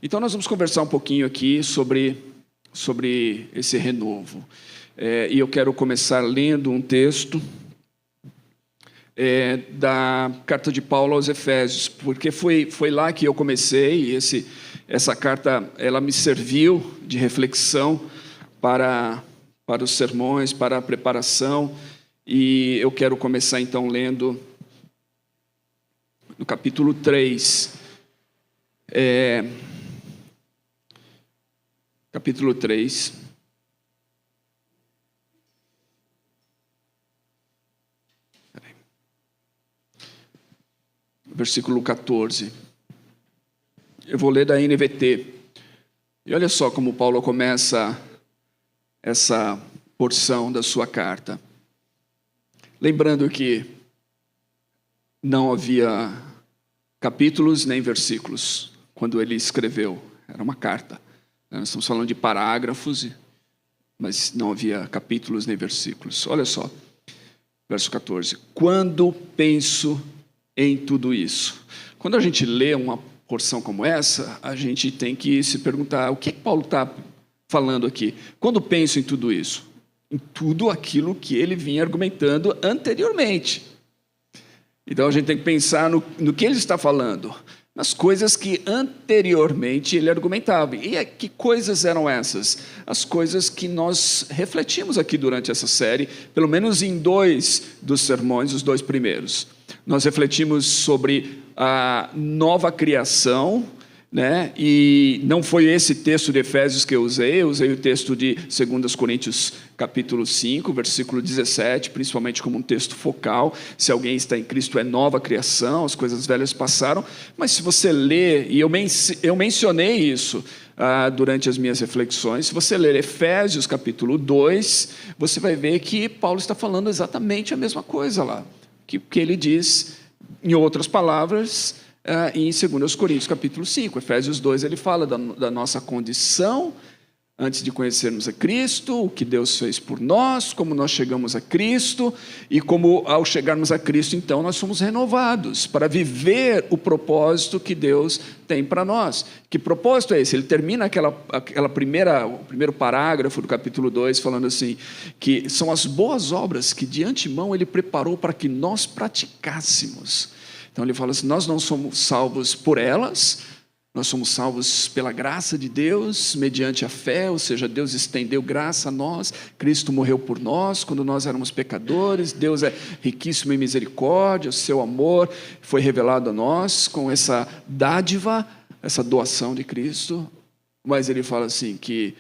Então nós vamos conversar um pouquinho aqui sobre esse renovo. E eu quero começar lendo um texto da carta de Paulo aos Efésios, porque foi lá que eu comecei, e essa carta ela me serviu de reflexão para os sermões, para a preparação, e eu quero começar então lendo no capítulo 3. Capítulo 3. Versículo 14. Eu vou ler da NVT. E olha só como Paulo começa essa porção da sua carta. Lembrando que não havia capítulos nem versículos quando ele escreveu. Era uma carta. Nós estamos falando de parágrafos, mas não havia capítulos nem versículos. Olha só, verso 14. Quando penso em tudo isso. Quando a gente lê uma porção como essa, a gente tem que se perguntar, o que Paulo está falando aqui? Quando penso em tudo isso? Em tudo aquilo que ele vinha argumentando anteriormente. Então a gente tem que pensar no que ele está falando, nas coisas que anteriormente ele argumentava. E que coisas eram essas? As coisas que nós refletimos aqui durante essa série, pelo menos em 2 dos sermões, os 2 primeiros. Nós refletimos sobre a nova criação, né? E não foi esse texto de Efésios que eu usei o texto de 2 Coríntios capítulo 5, versículo 17, principalmente como um texto focal. Se alguém está em Cristo é nova criação, as coisas velhas passaram. Mas se você ler, e eu mencionei isso durante as minhas reflexões, se você ler Efésios capítulo 2, você vai ver que Paulo está falando exatamente a mesma coisa lá, que ele diz, em outras palavras, em 2 Coríntios capítulo 5, Efésios 2, ele fala da nossa condição antes de conhecermos a Cristo, o que Deus fez por nós, como nós chegamos a Cristo, e como ao chegarmos a Cristo, então, nós somos renovados para viver o propósito que Deus tem para nós. Que propósito é esse? Ele termina o primeiro parágrafo do capítulo 2, falando assim, que são as boas obras que de antemão Ele preparou para que nós praticássemos. Então ele fala assim, nós não somos salvos por elas, nós somos salvos pela graça de Deus, mediante a fé, ou seja, Deus estendeu graça a nós, Cristo morreu por nós, quando nós éramos pecadores, Deus é riquíssimo em misericórdia, o seu amor foi revelado a nós, com essa dádiva, essa doação de Cristo, mas ele fala assim, que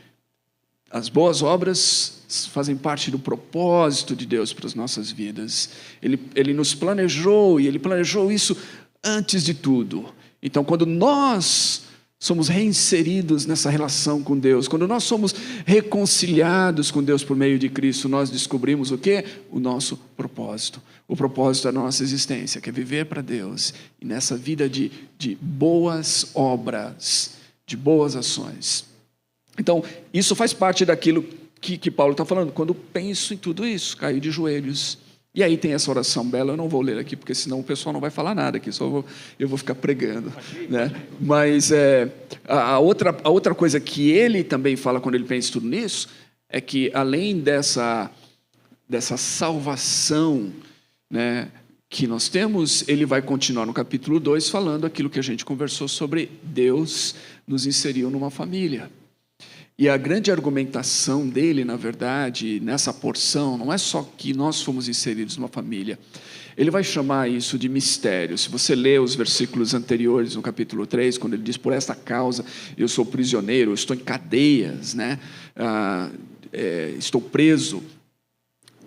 as boas obras fazem parte do propósito de Deus para as nossas vidas. Ele nos planejou, e Ele planejou isso antes de tudo. Então, quando nós somos reinseridos nessa relação com Deus, quando nós somos reconciliados com Deus por meio de Cristo, nós descobrimos o quê? O nosso propósito. O propósito da nossa existência, que é viver para Deus. E nessa vida de boas obras, de boas ações. Então, isso faz parte daquilo que Paulo está falando. Quando penso em tudo isso, caio de joelhos. E aí tem essa oração bela, eu não vou ler aqui, porque senão o pessoal não vai falar nada aqui, eu vou ficar pregando. Né? Mas a outra coisa que ele também fala quando ele pensa tudo nisso, é que além dessa salvação, né, que nós temos, ele vai continuar no capítulo 2 falando aquilo que a gente conversou sobre Deus nos inseriu numa família. E a grande argumentação dele, na verdade, nessa porção, não é só que nós fomos inseridos numa família. Ele vai chamar isso de mistério. Se você lê os versículos anteriores, no capítulo 3, quando ele diz, por esta causa eu sou prisioneiro, eu estou em cadeias, né? Estou preso.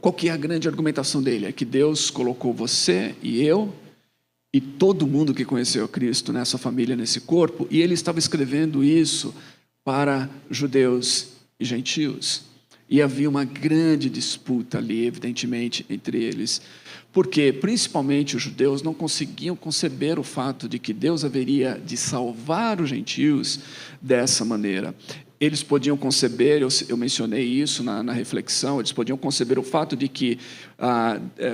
Qual que é a grande argumentação dele? É que Deus colocou você e eu, e todo mundo que conheceu Cristo nessa família, nesse corpo, e ele estava escrevendo isso para judeus e gentios. E havia uma grande disputa ali, evidentemente, entre eles. Porque, principalmente, os judeus não conseguiam conceber o fato de que Deus haveria de salvar os gentios dessa maneira. Eles podiam conceber, eu mencionei isso na reflexão, eles podiam conceber o fato de que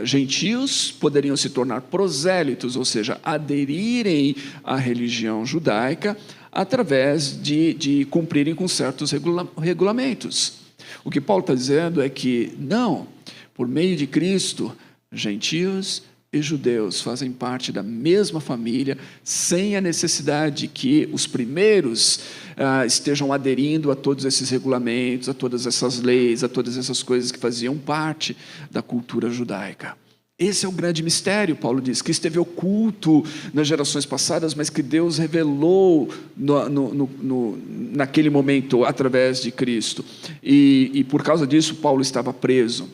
gentios poderiam se tornar prosélitos, ou seja, aderirem à religião judaica, através de cumprirem com certos regulamentos. O que Paulo está dizendo é que, não, por meio de Cristo, gentios e judeus fazem parte da mesma família, sem a necessidade que os primeiros estejam aderindo a todos esses regulamentos, a todas essas leis, a todas essas coisas que faziam parte da cultura judaica. Esse é o grande mistério, Paulo diz, que esteve oculto nas gerações passadas, mas que Deus revelou naquele momento através de Cristo. E por causa disso, Paulo estava preso.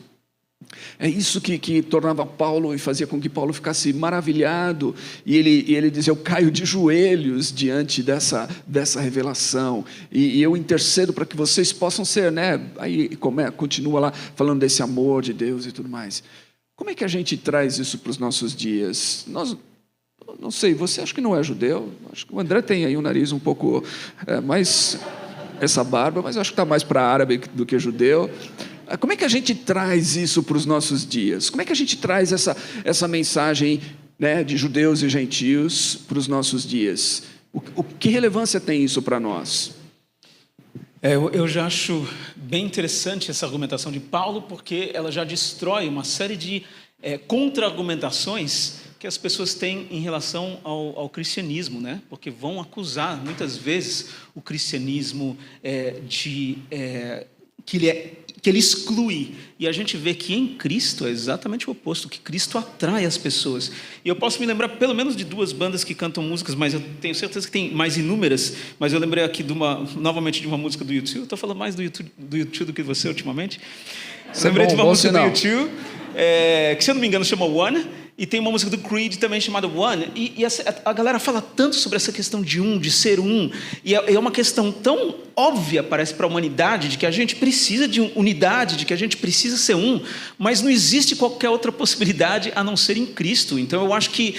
É isso que tornava Paulo e fazia com que Paulo ficasse maravilhado. E ele dizia, eu caio de joelhos diante dessa revelação. E eu intercedo para que vocês possam ser, né? Aí continua lá falando desse amor de Deus e tudo mais. Como é que a gente traz isso para os nossos dias? Nós, não sei, você acha que não é judeu? Acho que o André tem aí um nariz um pouco mais essa barba, mas acho que está mais para árabe do que judeu. Como é que a gente traz isso para os nossos dias? Como é que a gente traz essa mensagem, né, de judeus e gentios para os nossos dias? Que relevância tem isso para nós? Eu já acho bem interessante essa argumentação de Paulo, porque ela já destrói uma série de contra-argumentações que as pessoas têm em relação ao cristianismo, né? Porque vão acusar, muitas vezes, o cristianismo que ele exclui. E a gente vê que em Cristo é exatamente o oposto, que Cristo atrai as pessoas. E eu posso me lembrar pelo menos de 2 bandas que cantam músicas, mas eu tenho certeza que tem mais inúmeras, mas eu lembrei aqui novamente de uma música do U2. Eu estou falando mais do U2 do que você ultimamente. Lembrei de uma música do U2, que se eu não me engano chama One, e tem uma música do Creed também chamada One, e a galera fala tanto sobre essa questão de ser um, e é uma questão tão óbvia, parece, para a humanidade, de que a gente precisa de unidade, de que a gente precisa ser um, mas não existe qualquer outra possibilidade a não ser em Cristo. Então eu acho que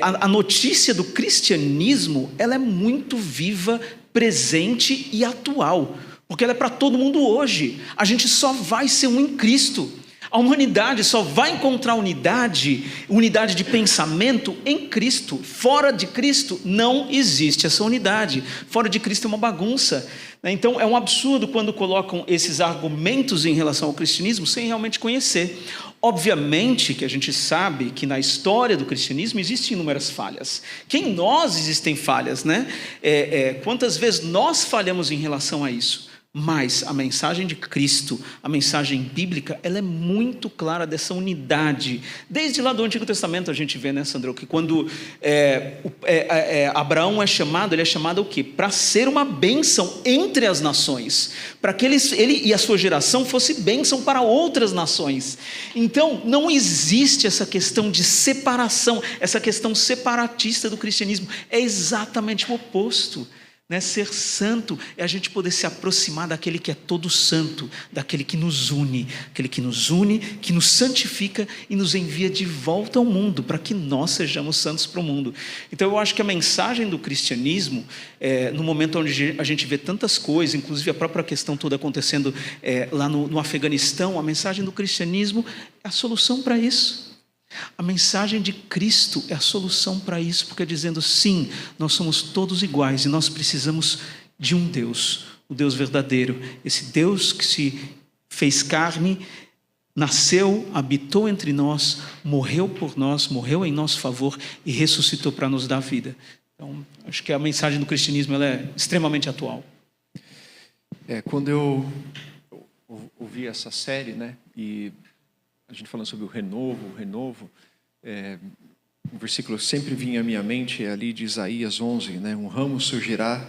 a notícia do cristianismo, ela é muito viva, presente e atual, porque ela é para todo mundo hoje. A gente só vai ser um em Cristo. A humanidade só vai encontrar unidade de pensamento em Cristo. Fora de Cristo não existe essa unidade. Fora de Cristo é uma bagunça. Então é um absurdo quando colocam esses argumentos em relação ao cristianismo sem realmente conhecer. Obviamente que a gente sabe que na história do cristianismo existem inúmeras falhas. Que em nós existem falhas, né? Quantas vezes nós falhamos em relação a isso? Mas a mensagem de Cristo, a mensagem bíblica, ela é muito clara dessa unidade. Desde lá do Antigo Testamento a gente vê, né, Sandro, que quando Abraão é chamado, ele é chamado o quê? Para ser uma bênção entre as nações. Para que ele e a sua geração fosse bênção para outras nações. Então, não existe essa questão de separação, essa questão separatista do cristianismo. É exatamente o oposto. Né? Ser santo é a gente poder se aproximar daquele que é todo santo, daquele que nos une, que nos santifica e nos envia de volta ao mundo, para que nós sejamos santos para o mundo. Então eu acho que a mensagem do cristianismo, no momento onde a gente vê tantas coisas, inclusive a própria questão toda acontecendo lá no Afeganistão, a mensagem do cristianismo é a solução para isso. A mensagem de Cristo é a solução para isso, porque é dizendo, sim, nós somos todos iguais e nós precisamos de um Deus, o Deus verdadeiro, esse Deus que se fez carne, nasceu, habitou entre nós, morreu por nós, morreu em nosso favor e ressuscitou para nos dar vida. Então, acho que a mensagem do cristianismo ela é extremamente atual. Quando eu ouvi essa série, né, e a gente falando sobre o renovo, um versículo sempre vinha à minha mente, ali de Isaías 11, né? Um ramo surgirá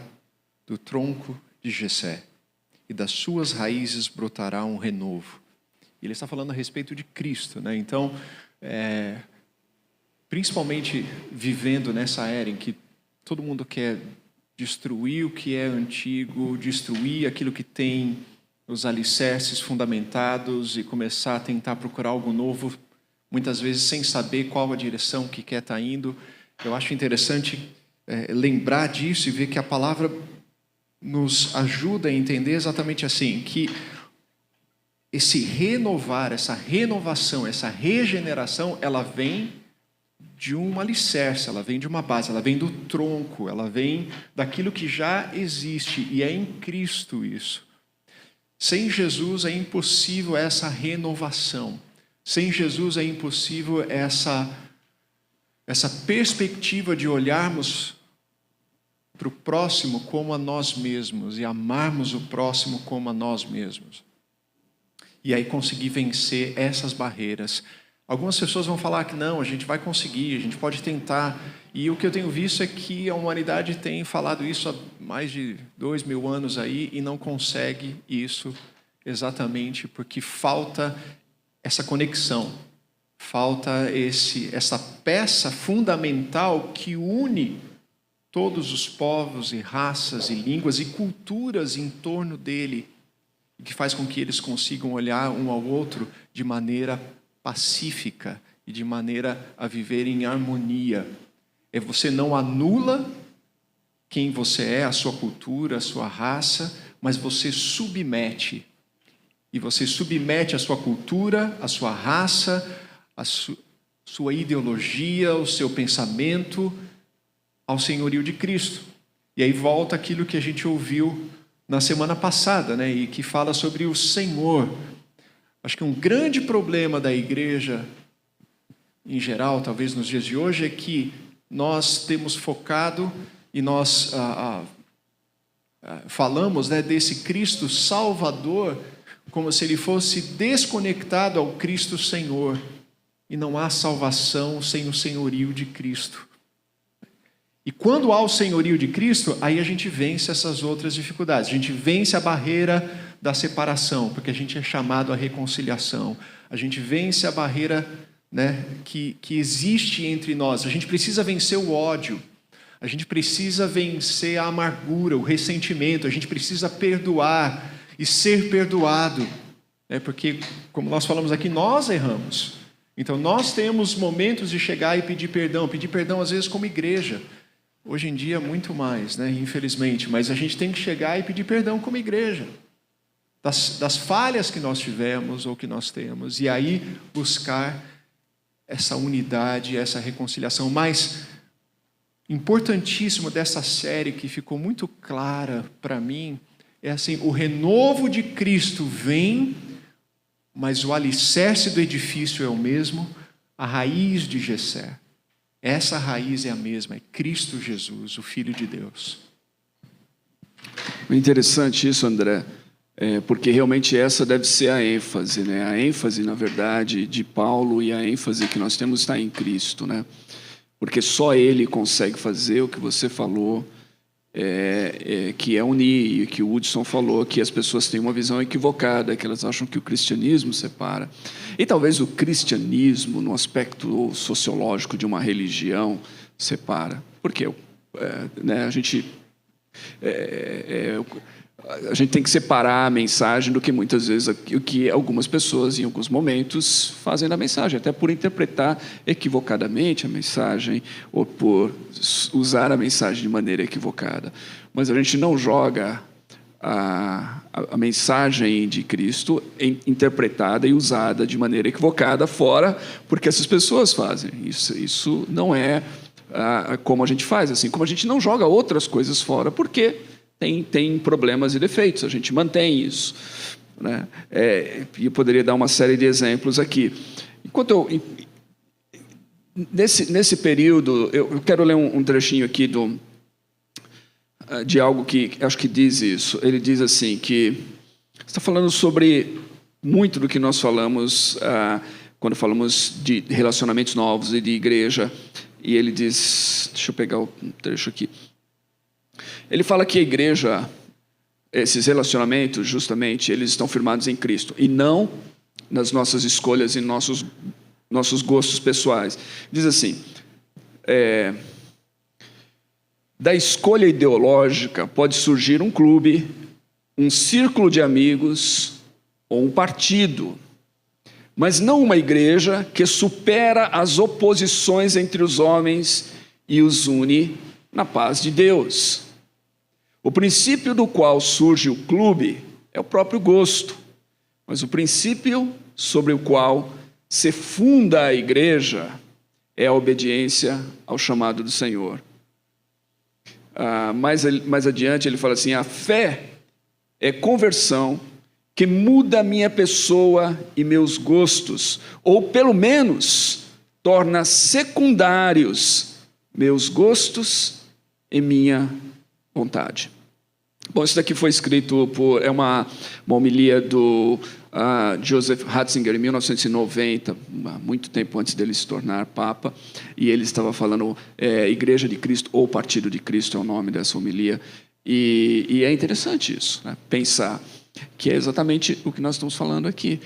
do tronco de Jessé, e das suas raízes brotará um renovo. E ele está falando a respeito de Cristo, né? Então, principalmente vivendo nessa era em que todo mundo quer destruir o que é antigo, destruir aquilo que tem os alicerces fundamentados e começar a tentar procurar algo novo, muitas vezes sem saber qual a direção que quer estar indo. Eu acho interessante lembrar disso e ver que a palavra nos ajuda a entender exatamente assim, que esse renovar, essa renovação, essa regeneração, ela vem de um alicerce, ela vem de uma base, ela vem do tronco, ela vem daquilo que já existe, e é em Cristo isso. Sem Jesus é impossível essa renovação. Sem Jesus é impossível essa perspectiva de olharmos para o próximo como a nós mesmos e amarmos o próximo como a nós mesmos. E aí conseguir vencer essas barreiras. Algumas pessoas vão falar que não, a gente vai conseguir, a gente pode tentar. E o que eu tenho visto é que a humanidade tem falado isso há mais de 2000 anos aí e não consegue isso exatamente porque falta essa conexão, falta essa peça fundamental que une todos os povos e raças e línguas e culturas em torno dele, e que faz com que eles consigam olhar um ao outro de maneira pacífica e de maneira a viver em harmonia. Você não anula quem você é, a sua cultura, a sua raça, mas você submete. E você submete a sua cultura, a sua raça, a sua ideologia, o seu pensamento ao senhorio de Cristo. E aí volta aquilo que a gente ouviu na semana passada, né? E que fala sobre o Senhor. Acho que um grande problema da igreja, em geral, talvez nos dias de hoje, é que nós temos focado e nós falamos, né, desse Cristo Salvador como se ele fosse desconectado ao Cristo Senhor. E não há salvação sem o senhorio de Cristo. E quando há o senhorio de Cristo, aí a gente vence essas outras dificuldades. A gente vence a barreira da separação, porque a gente é chamado à reconciliação. A gente vence a barreira, né, que existe entre nós. A gente precisa vencer o ódio. A gente precisa vencer a amargura, o ressentimento. A gente precisa perdoar e ser perdoado. Porque, como nós falamos aqui, nós erramos. Então, nós temos momentos de chegar e pedir perdão às vezes como igreja. Hoje em dia, muito mais, né? Infelizmente. Mas a gente tem que chegar e pedir perdão como igreja. Das falhas que nós tivemos ou que nós temos. E aí, buscar essa unidade, essa reconciliação. Mas, importantíssimo dessa série que ficou muito clara para mim, é assim, o renovo de Cristo vem, mas o alicerce do edifício é o mesmo, a raiz de Jessé. Essa raiz é a mesma, é Cristo Jesus, o Filho de Deus. Interessante isso, André, porque realmente essa deve ser a ênfase, né? A ênfase, na verdade, de Paulo e a ênfase que nós temos está em Cristo, né? Porque só Ele consegue fazer o que você falou, que é unir, e que o Hudson falou, que as pessoas têm uma visão equivocada, que elas acham que o cristianismo separa. E talvez o cristianismo, no aspecto sociológico de uma religião, separa. Porque né, a gente tem que separar a mensagem do que muitas vezes o que algumas pessoas em alguns momentos fazem da mensagem, até por interpretar equivocadamente a mensagem ou por usar a mensagem de maneira equivocada. Mas a gente não joga a mensagem de Cristo interpretada e usada de maneira equivocada fora, porque essas pessoas fazem. Isso não é como a gente faz, assim como a gente não joga outras coisas fora, porque tem problemas e defeitos, a gente mantém isso, né? E eu poderia dar uma série de exemplos aqui. Nesse período, eu quero ler um trechinho aqui de algo que acho que diz isso. Ele diz assim, que está falando sobre muito do que nós falamos quando falamos de relacionamentos novos e de igreja, e ele diz, deixa eu pegar um trecho aqui. Ele fala que a igreja, esses relacionamentos, justamente, eles estão firmados em Cristo, e não nas nossas escolhas e nossos gostos pessoais. Diz assim, da escolha ideológica pode surgir um clube, um círculo de amigos ou um partido, mas não uma igreja que supera as oposições entre os homens e os une na paz de Deus. O princípio do qual surge o clube é o próprio gosto, mas o princípio sobre o qual se funda a igreja é a obediência ao chamado do Senhor. Mais adiante ele fala assim, a fé é conversão que muda a minha pessoa e meus gostos, ou pelo menos torna secundários meus gostos e minha vontade. Bom, isso daqui foi escrito é uma homilia do Joseph Ratzinger, em 1990, muito tempo antes dele se tornar Papa, e ele estava falando Igreja de Cristo, ou Partido de Cristo é o nome dessa homilia, e é interessante isso, né? Pensar que é exatamente o que nós estamos falando aqui.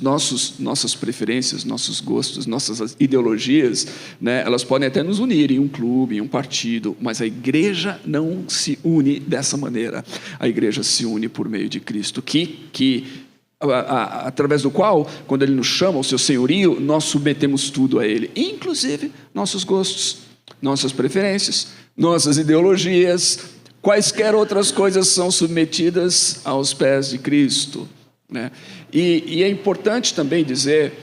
Nossas preferências, nossos gostos, nossas ideologias, né, elas podem até nos unir em um clube, em um partido, mas a igreja não se une dessa maneira. A igreja se une por meio de Cristo, através do qual, quando Ele nos chama ao seu senhorio, nós submetemos tudo a Ele, inclusive nossos gostos, nossas preferências, nossas ideologias, quaisquer outras coisas são submetidas aos pés de Cristo, né? E é importante também dizer,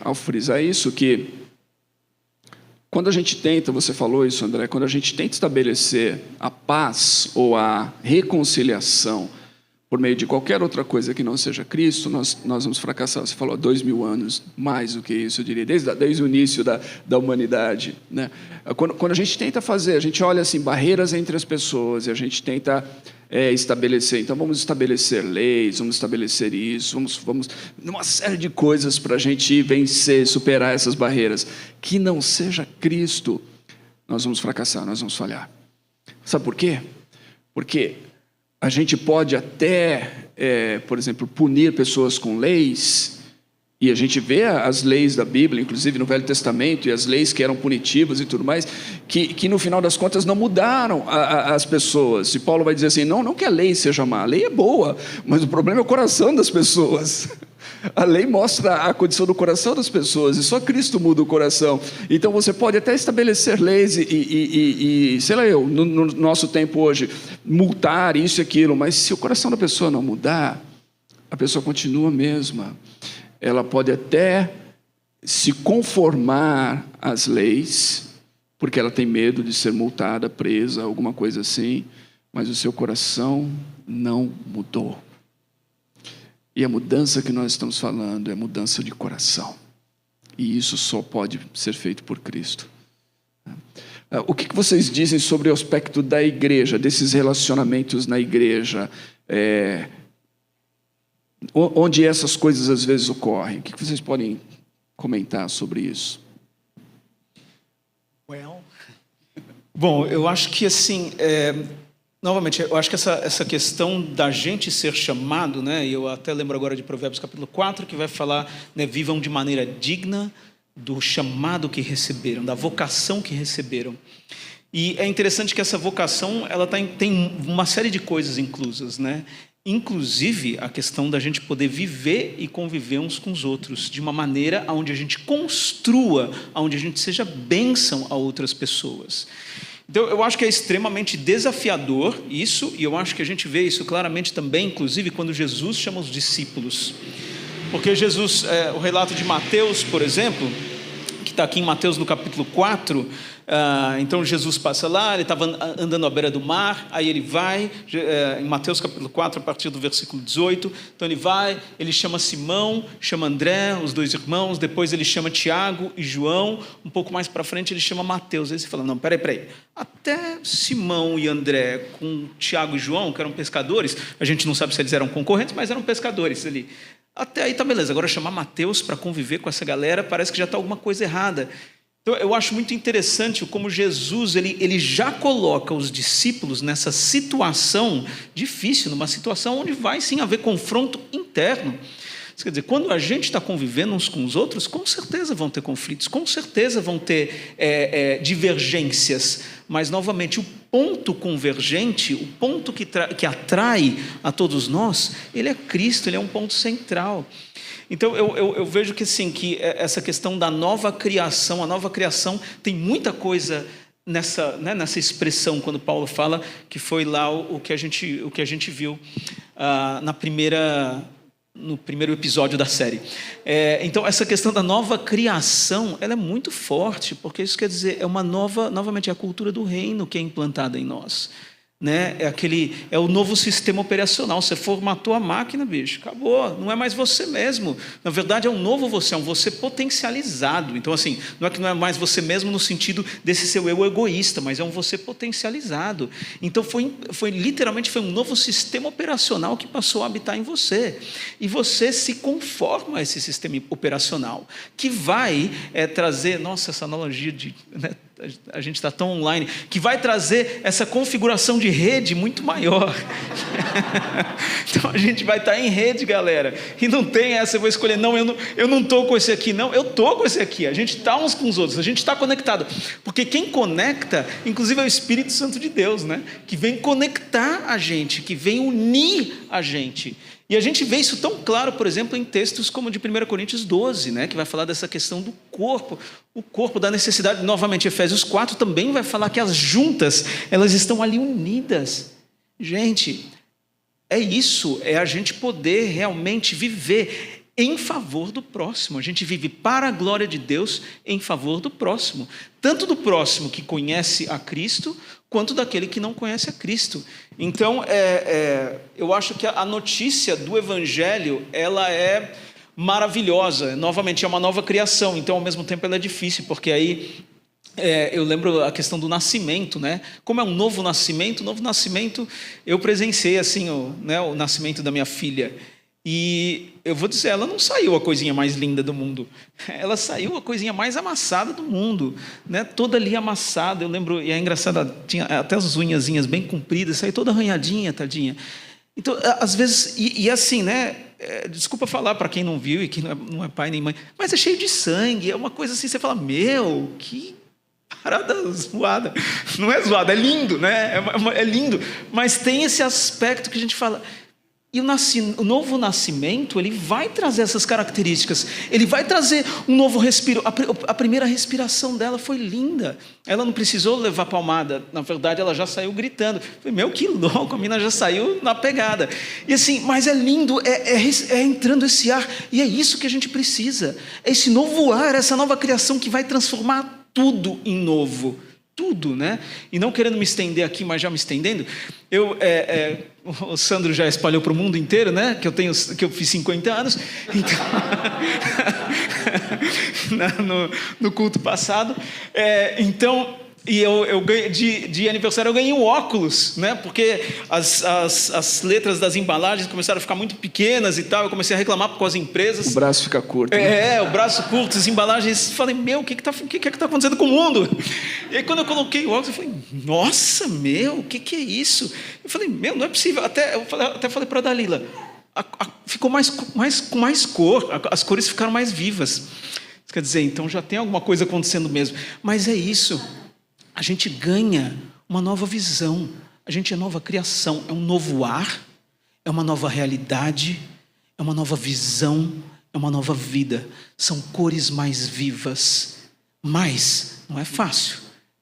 ao frisar isso, que quando a gente tenta, você falou isso, André, quando a gente tenta estabelecer a paz ou a reconciliação por meio de qualquer outra coisa que não seja Cristo, nós vamos fracassar. Você falou há 2000 anos, mais do que isso, eu diria, desde o início da humanidade, né? Quando a gente tenta fazer, a gente olha assim, barreiras entre as pessoas, e a gente tenta estabelecer, então vamos estabelecer leis, vamos estabelecer isso, vamos uma série de coisas para a gente vencer, superar essas barreiras, que não seja Cristo, nós vamos fracassar, nós vamos falhar. Sabe por quê? Porque a gente pode até, por exemplo, punir pessoas com leis, e a gente vê as leis da Bíblia, inclusive no Velho Testamento, e as leis que eram punitivas e tudo mais, que no final das contas não mudaram as pessoas. E Paulo vai dizer assim, não que a lei seja má, a lei é boa, mas o problema é o coração das pessoas. A lei mostra a condição do coração das pessoas, e só Cristo muda o coração. Então você pode até estabelecer leis e sei lá no nosso tempo hoje, multar isso e aquilo, mas se o coração da pessoa não mudar, a pessoa continua a mesma. Ela pode até se conformar às leis, porque ela tem medo de ser multada, presa, alguma coisa assim, mas o seu coração não mudou. E a mudança que nós estamos falando é mudança de coração. E isso só pode ser feito por Cristo. O que vocês dizem sobre o aspecto da igreja, desses relacionamentos na igreja, onde essas coisas às vezes ocorrem? O que vocês podem comentar sobre isso? Bom, eu acho que assim... Novamente, eu acho que essa questão da gente ser chamado, né, e eu até lembro agora de Provérbios capítulo 4, que vai falar, né, vivam de maneira digna do chamado que receberam, da vocação que receberam. E é interessante que essa vocação ela tem uma série de coisas inclusas, né? Inclusive a questão da gente poder viver e conviver uns com os outros, de uma maneira onde a gente construa, onde a gente seja bênção a outras pessoas. Então, eu acho que é extremamente desafiador isso, e eu acho que a gente vê isso claramente também, inclusive, quando Jesus chama os discípulos. Porque Jesus, o relato de Mateus, por exemplo, que está aqui em Mateus no capítulo 4, então Jesus passa lá, ele estava andando à beira do mar, aí ele vai, em Mateus capítulo 4, a partir do versículo 18, então ele vai, ele chama Simão, chama André, os dois irmãos, depois ele chama Tiago e João, um pouco mais para frente ele chama Mateus, aí você fala, não, peraí, até Simão e André com Tiago e João, que eram pescadores, a gente não sabe se eles eram concorrentes, mas eram pescadores ali. Até aí tá beleza, agora chamar Mateus para conviver com essa galera, parece que já está alguma coisa errada. Então eu acho muito interessante como Jesus ele já coloca os discípulos nessa situação difícil, numa situação onde vai sim haver confronto interno. Isso quer dizer, quando a gente está convivendo uns com os outros, com certeza vão ter conflitos, com certeza vão ter divergências, mas novamente o ponto convergente, o ponto que atrai a todos nós, ele é Cristo, ele é um ponto central. Então eu vejo que assim, que essa questão da nova criação, a nova criação tem muita coisa nessa expressão, quando Paulo fala que foi lá o que a gente viu na primeira no primeiro episódio da série. Então, essa questão da nova criação, ela é muito forte, porque isso quer dizer, novamente, é a cultura do reino que é implantada em nós. Né? É o novo sistema operacional. Você formatou a máquina, bicho, acabou, não é mais você mesmo. Na verdade, é um novo você, é um você potencializado. Então, assim, não é mais você mesmo no sentido desse seu eu egoísta, mas é um você potencializado. Então, literalmente foi um novo sistema operacional que passou a habitar em você. E você se conforma a esse sistema operacional, que vai trazer, nossa, essa analogia de... Né? A gente está tão online, que vai trazer essa configuração de rede muito maior. Então a gente vai estar em rede, galera, e não tem essa, eu vou escolher, não, eu não estou com esse aqui, não, eu estou com esse aqui, a gente está uns com os outros, a gente está conectado, porque quem conecta, inclusive é o Espírito Santo de Deus, né? Que vem conectar a gente, que vem unir a gente. E a gente vê isso tão claro, por exemplo, em textos como de 1 Coríntios 12, né, que vai falar dessa questão do corpo, o corpo da necessidade. Novamente, Efésios 4 também vai falar que as juntas, elas estão ali unidas. Gente, é isso, é a gente poder realmente viver em favor do próximo. A gente vive para a glória de Deus em favor do próximo. Tanto do próximo que conhece a Cristo, quanto daquele que não conhece a Cristo. Então, eu acho que a notícia do Evangelho, ela é maravilhosa. Novamente, é uma nova criação. Então, ao mesmo tempo, ela é difícil, porque aí... eu lembro a questão do nascimento, né? Como é um novo nascimento, eu presenciei assim, o nascimento da minha filha. E eu vou dizer, ela não saiu a coisinha mais linda do mundo, ela saiu a coisinha mais amassada do mundo, né? Toda ali amassada. Eu lembro, e é engraçado, tinha até as unhazinhas bem compridas, saiu toda arranhadinha, tadinha. Então, às vezes, e assim, né? Desculpa falar para quem não viu e que não é pai nem mãe, mas é cheio de sangue, é uma coisa assim, você fala, meu, que parada zoada. Não é zoada, é lindo, né? É lindo, mas tem esse aspecto que a gente fala... E o novo nascimento, ele vai trazer essas características, ele vai trazer um novo respiro. A primeira respiração dela foi linda, ela não precisou levar palmada, na verdade ela já saiu gritando. Falei, meu, que louco, a menina já saiu na pegada. E assim, mas é lindo, é entrando esse ar, e é isso que a gente precisa, é esse novo ar, essa nova criação que vai transformar tudo em novo. Tudo, né? E não querendo me estender aqui, mas já me estendendo, o Sandro já espalhou para o mundo inteiro, né? Que eu fiz 50 anos, então, no culto passado. E eu ganhei, de aniversário eu ganhei um óculos, né? Porque as letras das embalagens começaram a ficar muito pequenas e tal. Eu comecei a reclamar com as empresas. O braço fica curto. Né? O braço curto, as embalagens. Falei, meu, o que é que tá acontecendo com o mundo? E aí quando eu coloquei o óculos, eu falei, nossa, meu, o que é isso? Eu falei, meu, não é possível. Até falei para a Dalila, ficou com mais cor, as cores ficaram mais vivas. Quer dizer, então já tem alguma coisa acontecendo mesmo. Mas é isso. A gente ganha uma nova visão, a gente é nova criação, é um novo ar, é uma nova realidade, é uma nova visão, é uma nova vida. São cores mais vivas, mas não é fácil,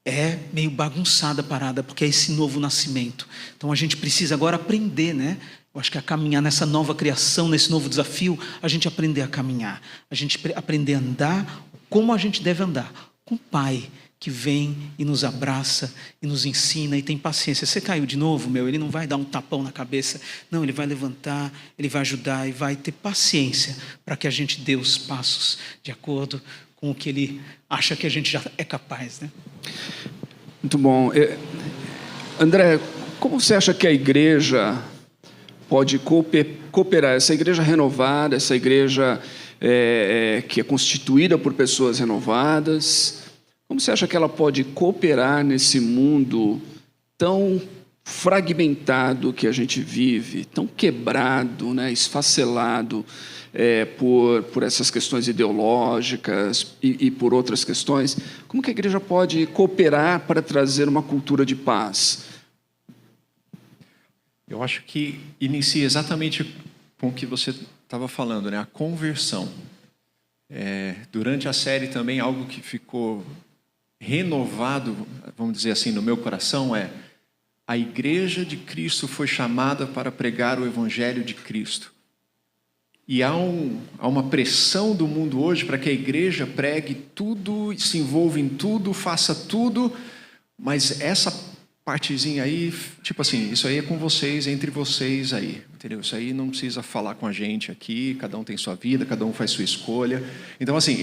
é meio bagunçada a parada, porque é esse novo nascimento. Então a gente precisa agora aprender, né? Eu acho que a caminhar nessa nova criação, nesse novo desafio, a gente aprender a caminhar, a gente aprender a andar como a gente deve andar, com o Pai, que vem e nos abraça e nos ensina e tem paciência. Você caiu de novo, meu, ele não vai dar um tapão na cabeça, não, ele vai levantar, ele vai ajudar e vai ter paciência para que a gente dê os passos de acordo com o que ele acha que a gente já é capaz, né? Muito bom. André, como você acha que a igreja pode cooperar, essa igreja renovada, essa igreja que é constituída por pessoas renovadas, como você acha que ela pode cooperar nesse mundo tão fragmentado que a gente vive, tão quebrado, né, esfacelado por essas questões ideológicas e por outras questões? Como que a igreja pode cooperar para trazer uma cultura de paz? Eu acho que inicia exatamente com o que você estava falando, né? A conversão. Durante a série também algo que ficou renovado, vamos dizer assim, no meu coração a igreja de Cristo foi chamada para pregar o evangelho de Cristo. E há uma pressão do mundo hoje para que a igreja pregue tudo, se envolva em tudo, faça tudo, mas essa partezinha aí, tipo assim, isso aí é com vocês, entre vocês aí, entendeu? Isso aí não precisa falar com a gente aqui, cada um tem sua vida, cada um faz sua escolha. Então, assim,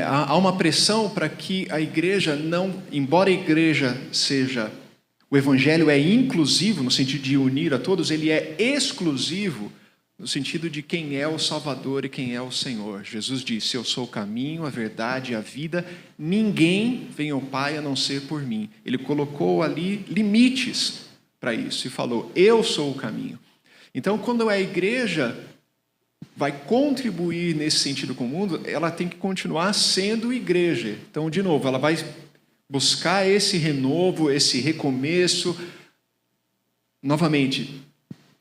há uma pressão para que a igreja não, embora a igreja seja, o evangelho é inclusivo, no sentido de unir a todos, ele é exclusivo, no sentido de quem é o Salvador e quem é o Senhor. Jesus disse: eu sou o caminho, a verdade e a vida, ninguém vem ao Pai a não ser por mim. Ele colocou ali limites para isso e falou: eu sou o caminho. Então, quando a igreja vai contribuir nesse sentido com o mundo, ela tem que continuar sendo igreja. Então, de novo, ela vai buscar esse renovo, esse recomeço, novamente,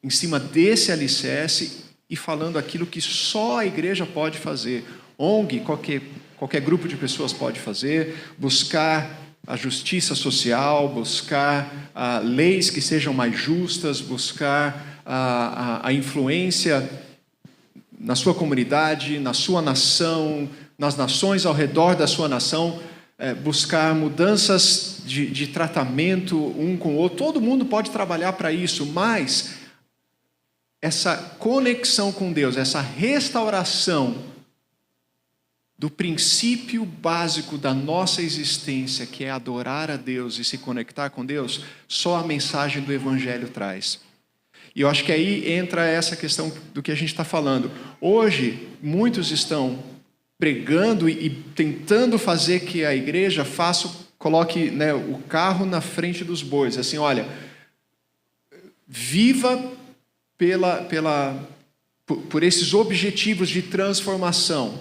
em cima desse alicerce e falando aquilo que só a igreja pode fazer. ONG, qualquer grupo de pessoas pode fazer, buscar a justiça social, buscar leis que sejam mais justas, buscar a influência na sua comunidade, na sua nação, nas nações ao redor da sua nação, buscar mudanças de tratamento um com o outro. Todo mundo pode trabalhar para isso, mas essa conexão com Deus, essa restauração do princípio básico da nossa existência, que é adorar a Deus e se conectar com Deus, só a mensagem do Evangelho traz. E eu acho que aí entra essa questão do que a gente está falando. Hoje, muitos estão pregando e tentando fazer que a igreja coloque, né, o carro na frente dos bois. Assim, olha, viva por esses objetivos de transformação,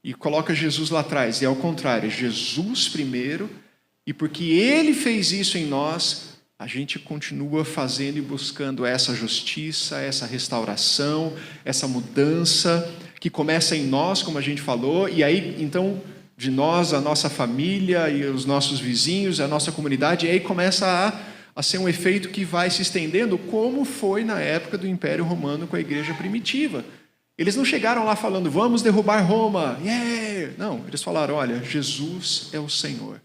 e coloca Jesus lá atrás. E ao contrário, Jesus primeiro, e porque Ele fez isso em nós, a gente continua fazendo e buscando essa justiça, essa restauração, essa mudança que começa em nós, como a gente falou, e aí então de nós, a nossa família e os nossos vizinhos, a nossa comunidade, e aí começa a ser um efeito que vai se estendendo, como foi na época do Império Romano com a igreja primitiva. Eles não chegaram lá falando: vamos derrubar Roma, yeah! Não, eles falaram: olha, Jesus é o Senhor.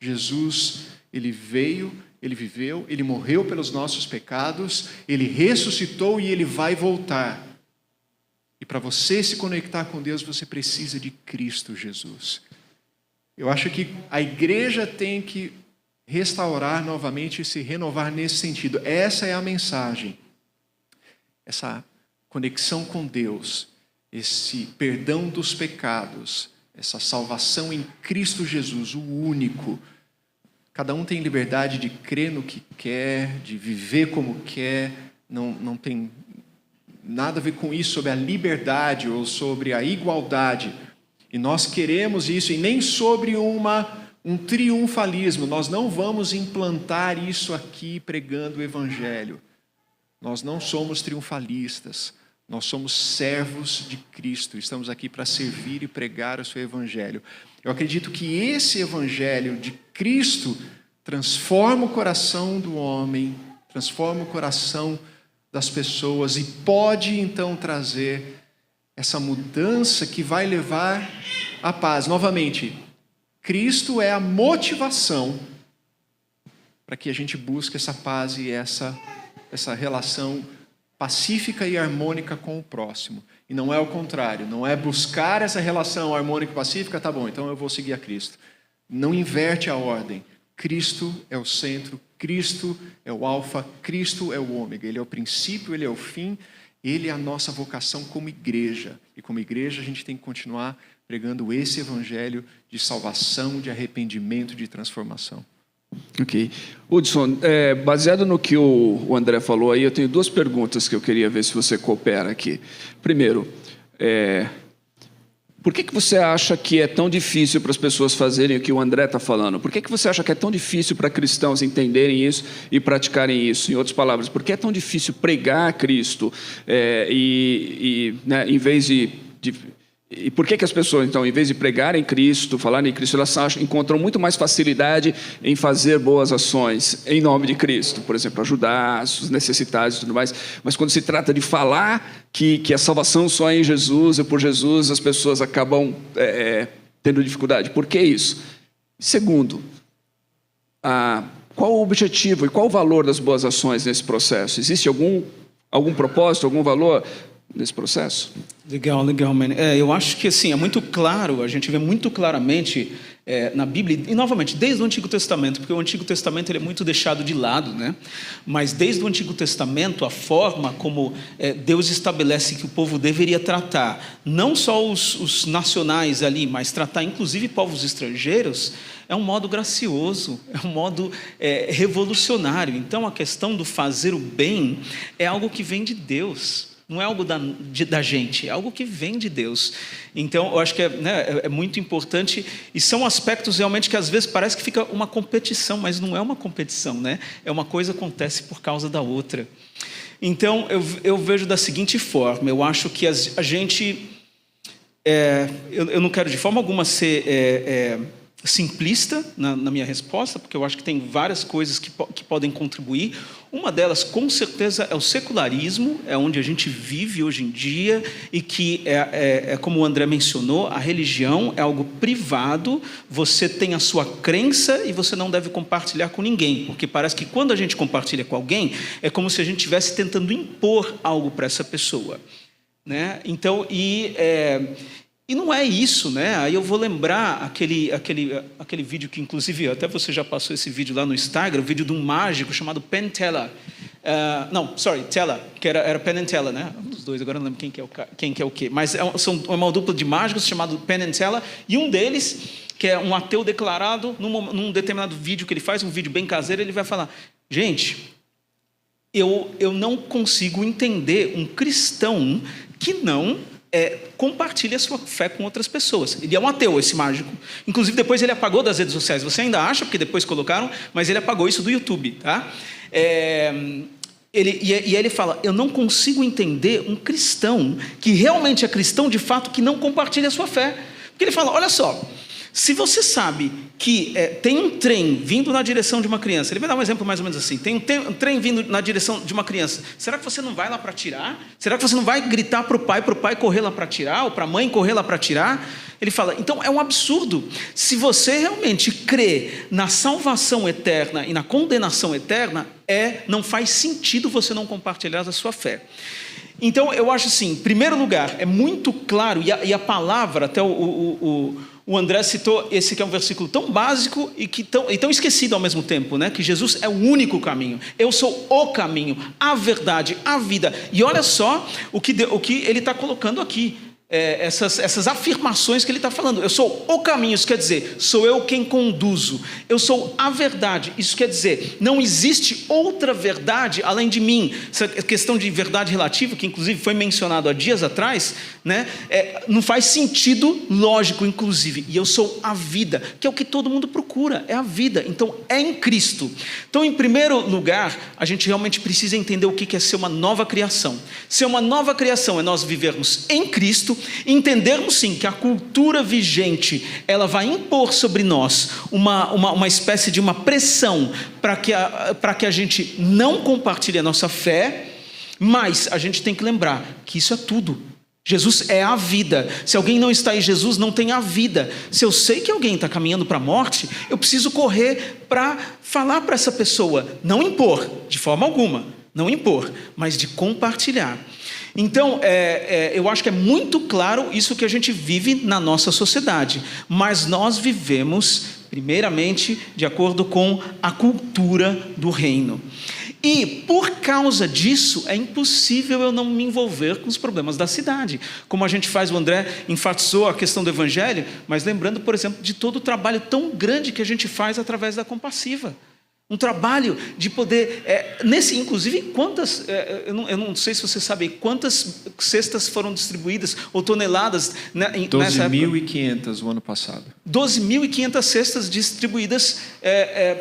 Jesus, Ele veio, Ele viveu, Ele morreu pelos nossos pecados, Ele ressuscitou e Ele vai voltar. E para você se conectar com Deus, você precisa de Cristo Jesus. Eu acho que a igreja tem que restaurar novamente e se renovar nesse sentido. Essa é a mensagem. Essa conexão com Deus, esse perdão dos pecados, essa salvação em Cristo Jesus, o único. Cada um tem liberdade de crer no que quer, de viver como quer, não tem nada a ver com isso, sobre a liberdade ou sobre a igualdade. E nós queremos isso, e nem sobre um triunfalismo. Nós não vamos implantar isso aqui pregando o Evangelho. Nós não somos triunfalistas, nós somos servos de Cristo. Estamos aqui para servir e pregar o seu Evangelho. Eu acredito que esse Evangelho de Cristo transforma o coração do homem, transforma o coração das pessoas e pode então trazer essa mudança que vai levar à paz. Novamente, Cristo é a motivação para que a gente busque essa paz e essa relação pacífica e harmônica com o próximo. E não é o contrário, não é buscar essa relação harmônica e pacífica, tá bom, então eu vou seguir a Cristo. Não inverte a ordem. Cristo é o centro, Cristo é o alfa, Cristo é o ômega. Ele é o princípio, Ele é o fim, Ele é a nossa vocação como igreja. E como igreja a gente tem que continuar pregando esse evangelho de salvação, de arrependimento, de transformação. Ok. Hudson, baseado no que o André falou aí, eu tenho duas perguntas que eu queria ver se você coopera aqui. Primeiro, por que você acha que é tão difícil para as pessoas fazerem o que o André está falando? Por que você acha que é tão difícil para cristãos entenderem isso e praticarem isso? Em outras palavras, por que é tão difícil pregar a Cristo né, em vez de E por que as pessoas, então, em vez de pregarem Cristo, falarem em Cristo, elas encontram muito mais facilidade em fazer boas ações em nome de Cristo? Por exemplo, ajudar os necessitados e tudo mais. Mas quando se trata de falar que a salvação só é em Jesus e por Jesus, as pessoas acabam tendo dificuldade. Por que isso? Segundo, qual o objetivo e qual o valor das boas ações nesse processo? Existe algum propósito, algum valor nesse processo? Legal, man. Eu acho que assim, é muito claro, a gente vê muito claramente na Bíblia, e novamente, desde o Antigo Testamento, porque o Antigo Testamento ele é muito deixado de lado, né? Mas desde o Antigo Testamento, a forma como Deus estabelece que o povo deveria tratar, não só os nacionais ali, mas tratar inclusive povos estrangeiros, é um modo gracioso, é um modo revolucionário. Então, a questão do fazer o bem é algo que vem de Deus. Não é algo da gente, é algo que vem de Deus. Então, eu acho que é muito importante, e são aspectos realmente que às vezes parece que fica uma competição, mas não é uma competição, né? É uma coisa que acontece por causa da outra. Então, eu vejo da seguinte forma, eu acho que a gente, eu não quero de forma alguma ser simplista na minha resposta, porque eu acho que tem várias coisas que podem contribuir. Uma delas, com certeza, é o secularismo, é onde a gente vive hoje em dia, e que, como o André mencionou, a religião é algo privado, você tem a sua crença e você não deve compartilhar com ninguém, porque parece que quando a gente compartilha com alguém, é como se a gente estivesse tentando impor algo para essa pessoa, né? Então, e não é isso, né? Aí eu vou lembrar aquele vídeo que, inclusive, até você já passou esse vídeo lá no Instagram, o vídeo de um mágico chamado Penn Teller. Teller, que era Penn and Teller, né? Um dos dois, agora não lembro quem que é o quê. Mas é uma dupla de mágicos chamado Penn and Teller, e um deles, que é um ateu declarado, num determinado vídeo que ele faz, um vídeo bem caseiro, ele vai falar: gente, eu não consigo entender um cristão que não compartilha a sua fé com outras pessoas. Ele é um ateu, esse mágico. Inclusive, depois ele apagou das redes sociais. Você ainda acha, porque depois colocaram, mas ele apagou isso do YouTube, tá? Ele fala: eu não consigo entender um cristão que realmente é cristão de fato, que não compartilha a sua fé. Porque ele fala: olha só, se você sabe que tem um trem vindo na direção de uma criança, ele vai dar um exemplo mais ou menos assim: tem um trem vindo na direção de uma criança, será que você não vai lá para tirar? Será que você não vai gritar para o pai correr lá para tirar, ou para a mãe correr lá para tirar? Ele fala: então é um absurdo. Se você realmente crê na salvação eterna e na condenação eterna, não faz sentido você não compartilhar a sua fé. Então eu acho assim, em primeiro lugar, é muito claro, e a palavra, até o André citou esse que é um versículo tão básico e tão esquecido ao mesmo tempo, né? Que Jesus é o único caminho. Eu sou o caminho, a verdade, a vida. E olha só o que ele está colocando aqui. Essas afirmações que ele está falando. Eu sou o caminho, isso quer dizer, sou eu quem conduzo. Eu sou a verdade, isso quer dizer, não existe outra verdade além de mim. Essa questão de verdade relativa, que inclusive foi mencionado há dias atrás, né? Não faz sentido lógico, inclusive. E eu sou a vida, que é o que todo mundo procura, é a vida. Então, é em Cristo. Então, em primeiro lugar, a gente realmente precisa entender o que é ser uma nova criação. Ser uma nova criação é nós vivermos em Cristo, entendermos sim que a cultura vigente ela vai impor sobre nós uma espécie de uma pressão para que a gente não compartilhe a nossa fé, mas a gente tem que lembrar que isso é tudo. Jesus é a vida. Se alguém não está em Jesus, não tem a vida. Se eu sei que alguém está caminhando para a morte, eu preciso correr para falar para essa pessoa, não impor, de forma alguma, não impor, mas de compartilhar. Então, eu acho que é muito claro isso que a gente vive na nossa sociedade, mas nós vivemos, primeiramente, de acordo com a cultura do reino. E, por causa disso, é impossível eu não me envolver com os problemas da cidade. Como a gente faz, o André enfatizou a questão do evangelho, mas lembrando, por exemplo, de todo o trabalho tão grande que a gente faz através da Compassiva. Um trabalho de poder, inclusive, eu não sei se você sabe, quantas cestas foram distribuídas, ou toneladas, né, 12.500 o ano passado. 12.500 cestas distribuídas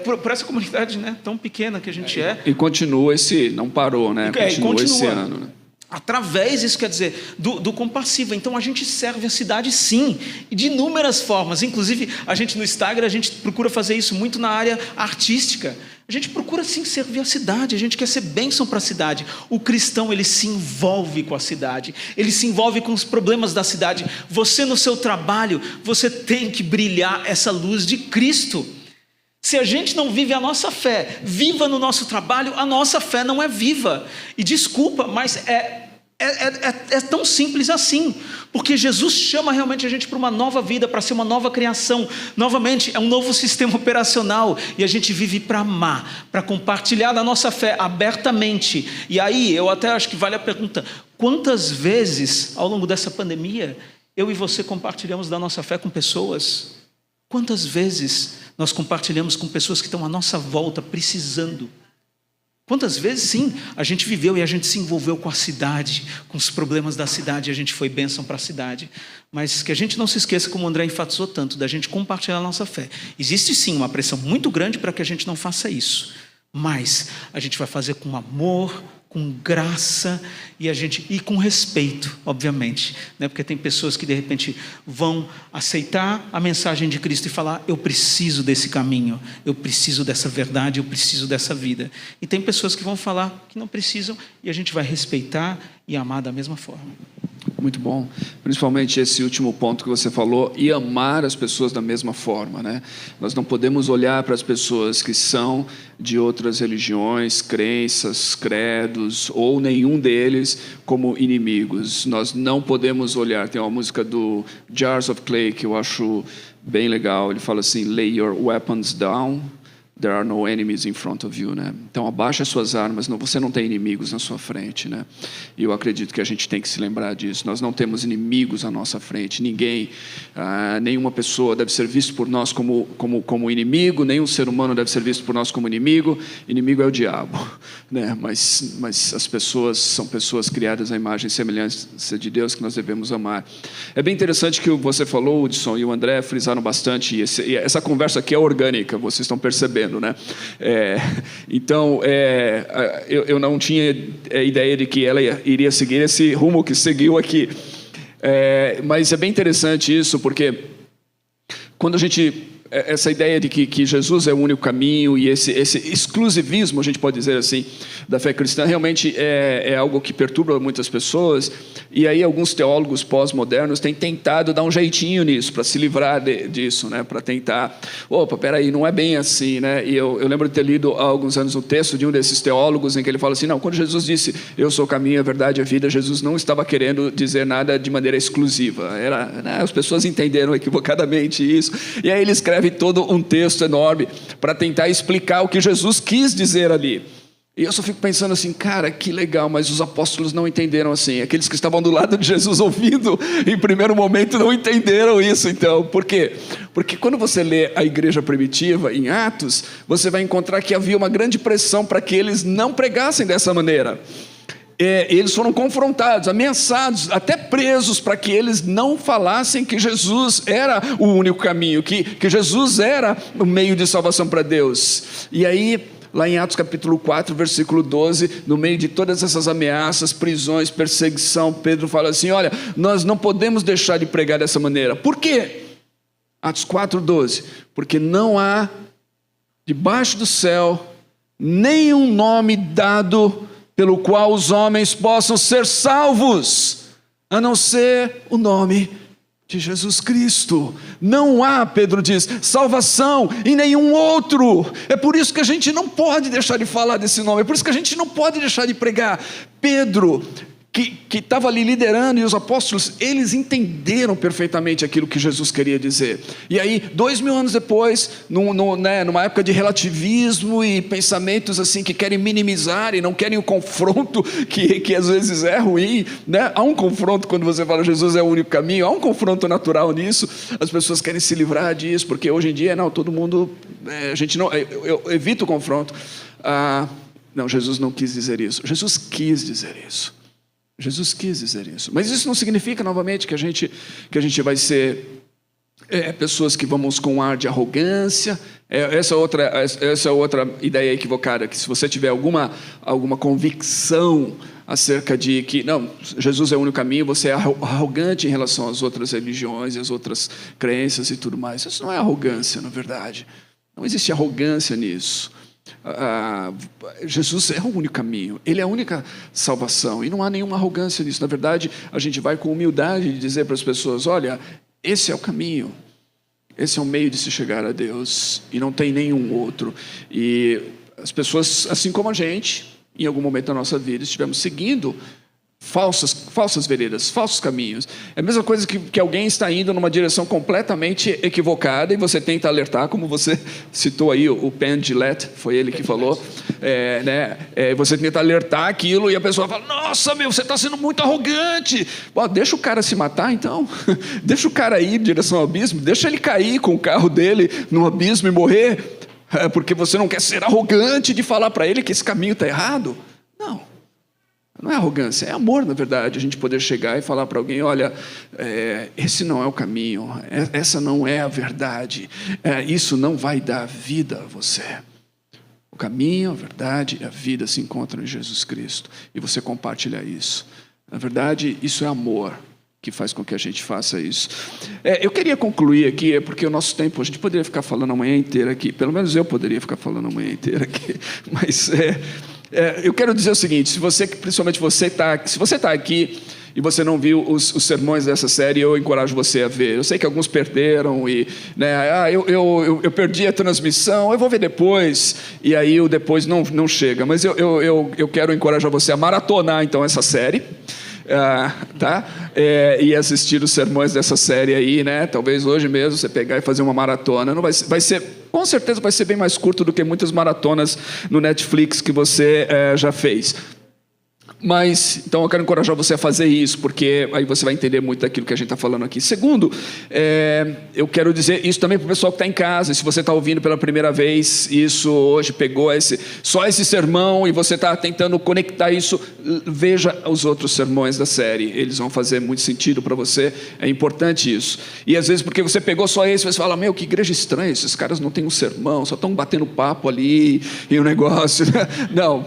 por essa comunidade, né, tão pequena que a gente é. E continua não parou, né? Continua esse ano, né? Através, isso quer dizer, do compassivo. Então a gente serve a cidade sim, e de inúmeras formas. Inclusive, a gente no Instagram, a gente procura fazer isso muito na área artística. A gente procura sim servir a cidade, a gente quer ser bênção para a cidade. O cristão, ele se envolve com a cidade, ele se envolve com os problemas da cidade. Você no seu trabalho, você tem que brilhar essa luz de Cristo. Se a gente não vive a nossa fé viva no nosso trabalho, a nossa fé não é viva. E desculpa, mas é tão simples assim, porque Jesus chama realmente a gente para uma nova vida, para ser uma nova criação. Novamente, é um novo sistema operacional, e a gente vive para amar, para compartilhar da nossa fé abertamente. E aí, eu até acho que vale a pergunta: quantas vezes ao longo dessa pandemia eu e você compartilhamos da nossa fé com pessoas? Quantas vezes nós compartilhamos com pessoas que estão à nossa volta precisando? Quantas vezes, sim, a gente viveu e a gente se envolveu com a cidade, com os problemas da cidade, e a gente foi bênção para a cidade. Mas que a gente não se esqueça, como o André enfatizou tanto, da gente compartilhar a nossa fé. Existe sim uma pressão muito grande para que a gente não faça isso, mas a gente vai fazer com amor, com graça e com respeito, obviamente, né? Porque tem pessoas que de repente vão aceitar a mensagem de Cristo e falar: eu preciso desse caminho, eu preciso dessa verdade, eu preciso dessa vida. E tem pessoas que vão falar que não precisam, e a gente vai respeitar e amar da mesma forma. Muito bom, principalmente esse último ponto que você falou, e amar as pessoas da mesma forma, né? Nós não podemos olhar para as pessoas que são de outras religiões, crenças, credos, ou nenhum deles como inimigos. Nós não podemos olhar. Tem uma música do Jars of Clay que eu acho bem legal. Ele fala assim: lay your weapons down, there are no enemies in front of you, né? Então abaixa as suas armas, você não tem inimigos na sua frente, né? E eu acredito que a gente tem que se lembrar disso. Nós não temos inimigos à nossa frente. Ninguém, nenhuma pessoa deve ser visto por nós como inimigo, nenhum ser humano deve ser visto por nós como inimigo. Inimigo é o diabo, né? Mas as pessoas são pessoas criadas à imagem e semelhança de Deus, que nós devemos amar. É bem interessante que você falou, Hudson, e o André frisaram bastante, e essa conversa aqui é orgânica, vocês estão percebendo, né? Então, eu não tinha ideia de que ela iria seguir esse rumo que seguiu aqui. Mas é bem interessante isso, porque quando a gente... Essa ideia de que Jesus é o único caminho, e esse exclusivismo, a gente pode dizer assim, da fé cristã, realmente é algo que perturba muitas pessoas. E aí alguns teólogos pós-modernos têm tentado dar um jeitinho nisso, para se livrar disso, né? Para tentar, peraí, não é bem assim, né? E eu lembro de ter lido há alguns anos um texto de um desses teólogos em que ele fala assim: não, quando Jesus disse eu sou o caminho, a verdade e a vida, Jesus não estava querendo dizer nada de maneira exclusiva. As pessoas entenderam equivocadamente isso. E aí ele escreve todo um texto enorme para tentar explicar o que Jesus quis dizer ali. E eu só fico pensando assim: cara, que legal, mas os apóstolos não entenderam assim. Aqueles que estavam do lado de Jesus ouvindo, em primeiro momento, não entenderam isso. Então, por quê? Porque quando você lê a igreja primitiva, em Atos, você vai encontrar que havia uma grande pressão para que eles não pregassem dessa maneira. Eles foram confrontados, ameaçados, até presos, para que eles não falassem que Jesus era o único caminho, que Jesus era o meio de salvação para Deus. E aí, lá em Atos capítulo 4, versículo 12, no meio de todas essas ameaças, prisões, perseguição, Pedro fala assim: olha, nós não podemos deixar de pregar dessa maneira. Por quê? Atos 4, 12, porque não há debaixo do céu nenhum nome dado pelo qual os homens possam ser salvos, a não ser o nome de Jesus Cristo. Não há, Pedro diz, salvação em nenhum outro. É por isso que a gente não pode deixar de falar desse nome, é por isso que a gente não pode deixar de pregar. Pedro, que estava ali liderando, e os apóstolos, eles entenderam perfeitamente aquilo que Jesus queria dizer. E aí, 2000 anos depois, numa época de relativismo e pensamentos assim que querem minimizar e não querem o confronto, que às vezes é ruim, né? Há um confronto quando você fala Jesus é o único caminho, há um confronto natural nisso. As pessoas querem se livrar disso, porque hoje em dia, todo mundo, a gente não, eu evito o confronto. Não, Jesus não quis dizer isso. Jesus quis dizer isso. Jesus quis dizer isso. Mas isso não significa, novamente, que a gente vai ser pessoas que vamos com um ar de arrogância. Essa é outra ideia equivocada, que se você tiver alguma convicção acerca de que, não, Jesus é o único caminho, você é arrogante em relação às outras religiões e às outras crenças e tudo mais. Isso não é arrogância, na verdade. Não existe arrogância nisso. Jesus é o único caminho, Ele é a única salvação, e não há nenhuma arrogância nisso. Na verdade, a gente vai com humildade de dizer para as pessoas, olha, esse é o caminho, esse é o meio de se chegar a Deus, e não tem nenhum outro. E as pessoas, assim como a gente, em algum momento da nossa vida, estivemos seguindo falsas veredas, falsos caminhos. É a mesma coisa que alguém está indo numa direção completamente equivocada e você tenta alertar, como você citou aí, o Penn Jillette, foi ele que falou, você tenta alertar aquilo e a pessoa fala, nossa, você está sendo muito arrogante. Bom, deixa o cara se matar então, deixa o cara ir em direção ao abismo, deixa ele cair com o carro dele no abismo e morrer, porque você não quer ser arrogante de falar para ele que esse caminho está errado. Não é arrogância, é amor, na verdade, a gente poder chegar e falar para alguém, olha, esse não é o caminho, essa não é a verdade, isso não vai dar vida a você. O caminho, a verdade e a vida se encontram em Jesus Cristo, e você compartilha isso. Na verdade, isso é amor que faz com que a gente faça isso. Eu queria concluir aqui, porque o nosso tempo, a gente poderia ficar falando a manhã inteira aqui, pelo menos eu poderia ficar falando a manhã inteira aqui, mas eu quero dizer o seguinte, se você está aqui e você não viu os sermões dessa série, eu encorajo você a ver. Eu sei que alguns perderam e eu perdi a transmissão, eu vou ver depois, e aí o depois não chega, mas eu quero encorajar você a maratonar então essa série. E assistir os sermões dessa série aí, né? Talvez hoje mesmo você pegar e fazer uma maratona. Não vai ser, com certeza vai ser bem mais curto do que muitas maratonas no Netflix que você já fez. Mas, então eu quero encorajar você a fazer isso, porque aí você vai entender muito daquilo que a gente está falando aqui. Segundo, eu quero dizer isso também para o pessoal que está em casa. Se você está ouvindo pela primeira vez, isso hoje pegou só esse sermão e você está tentando conectar isso, veja os outros sermões da série. Eles vão fazer muito sentido para você, é importante isso. E às vezes porque você pegou só esse, você fala, que igreja estranha, esses caras não têm um sermão, só estão batendo papo ali e o negócio. Não,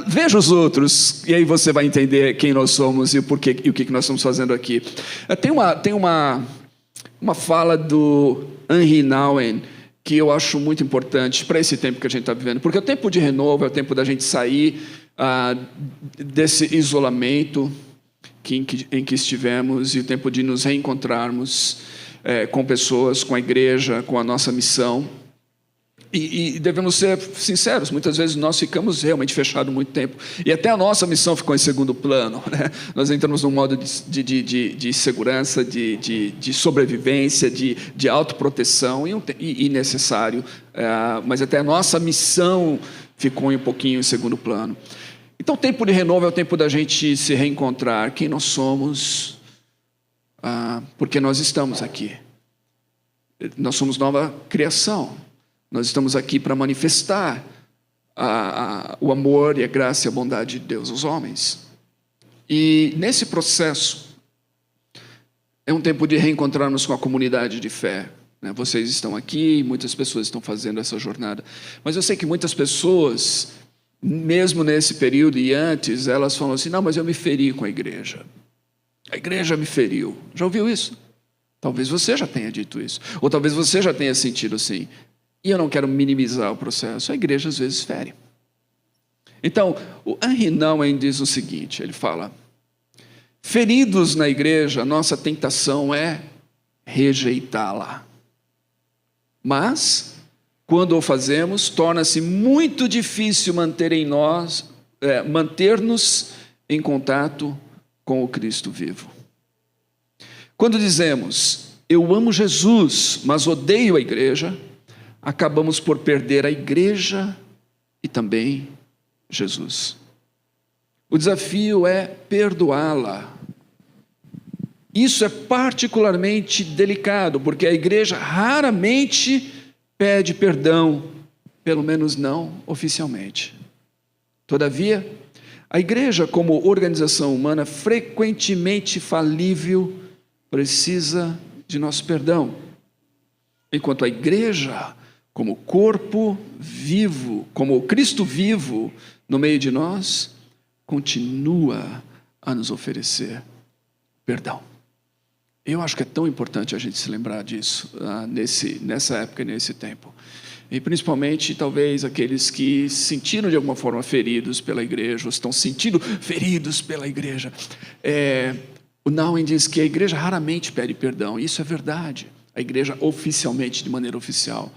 veja os outros, e aí você vai entender quem nós somos e o porquê e o que nós estamos fazendo aqui. Tem uma fala do Henry Nouwen que eu acho muito importante para esse tempo que a gente está vivendo, porque o tempo de renovo é o tempo da gente sair desse isolamento em que estivemos, e o tempo de nos reencontrarmos com pessoas, com a igreja, com a nossa missão. E devemos ser sinceros, muitas vezes nós ficamos realmente fechados muito tempo, e até a nossa missão ficou em segundo plano, né? Nós entramos num modo de segurança, de sobrevivência, de autoproteção, e necessário, mas até a nossa missão ficou um pouquinho em segundo plano. Então o tempo de renovo é o tempo da gente se reencontrar, quem nós somos, porque nós estamos aqui, nós somos nova criação. Nós estamos aqui para manifestar o amor e a graça e a bondade de Deus aos homens. E nesse processo, é um tempo de reencontrarmos com a comunidade de fé. Vocês estão aqui, muitas pessoas estão fazendo essa jornada. Mas eu sei que muitas pessoas, mesmo nesse período e antes, elas falam assim, não, mas eu me feri com a igreja. A igreja me feriu. Já ouviu isso? Talvez você já tenha dito isso. Ou talvez você já tenha sentido assim. E eu não quero minimizar o processo. A igreja às vezes fere. Então, o Henry Nouwen diz o seguinte, ele fala, feridos na igreja, a nossa tentação é rejeitá-la. Mas, quando o fazemos, torna-se muito difícil manter-nos em contato com o Cristo vivo. Quando dizemos, eu amo Jesus, mas odeio a igreja, acabamos por perder a igreja e também Jesus. O desafio é perdoá-la. Isso é particularmente delicado, porque a igreja raramente pede perdão, pelo menos não oficialmente. Todavia, a igreja, como organização humana frequentemente falível, precisa de nosso perdão. Enquanto a igreja, como corpo vivo, como o Cristo vivo no meio de nós, continua a nos oferecer perdão. Eu acho que é tão importante a gente se lembrar disso nessa época e nesse tempo. E principalmente, talvez, aqueles que se sentiram de alguma forma feridos pela igreja, ou estão sentindo feridos pela igreja. O Nouwen diz que a igreja raramente pede perdão. Isso é verdade. A igreja oficialmente, de maneira oficial,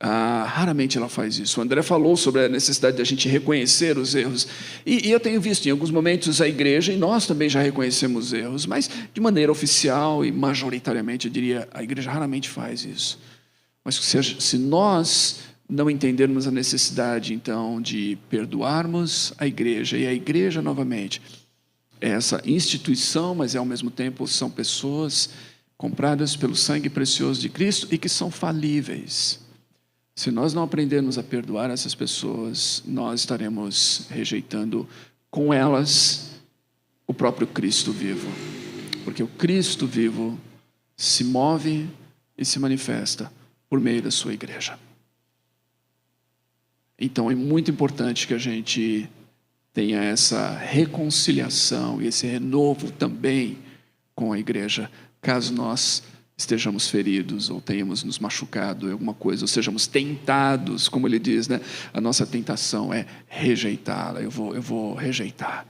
raramente ela faz isso. O André falou sobre a necessidade de a gente reconhecer os erros. E eu tenho visto em alguns momentos a igreja, e nós também já reconhecemos erros, mas de maneira oficial e majoritariamente, eu diria, a igreja raramente faz isso. Mas se nós não entendermos a necessidade, então, de perdoarmos a igreja, e a igreja, novamente, é essa instituição, mas ao mesmo tempo são pessoas compradas pelo sangue precioso de Cristo e que são falíveis. Se nós não aprendermos a perdoar essas pessoas, nós estaremos rejeitando com elas o próprio Cristo vivo. Porque o Cristo vivo se move e se manifesta por meio da sua igreja. Então é muito importante que a gente tenha essa reconciliação e esse renovo também com a igreja, caso nós estejamos feridos ou tenhamos nos machucado em alguma coisa, ou sejamos tentados, como ele diz, né? A nossa tentação é rejeitá-la, eu vou rejeitar.